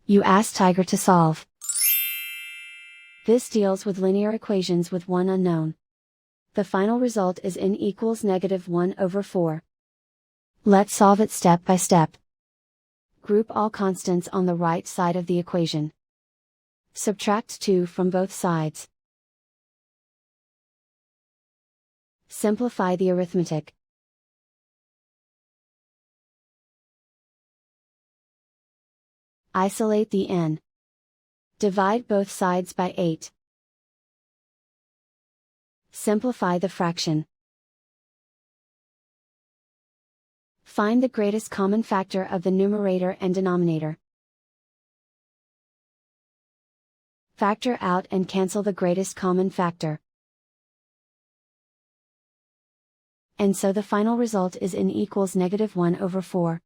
You ask Tiger to solve. This deals with linear equations with one unknown. The final result is n equals -1/4. Let's solve it step by step. Group all constants on the right side of the equation. Subtract 2 from both sides. Simplify the arithmetic. Isolate the n. Divide both sides by 8. Simplify the fraction. Find the greatest common factor of the numerator and denominator. Factor out and cancel the greatest common factor. And so the final result is n equals -1/4.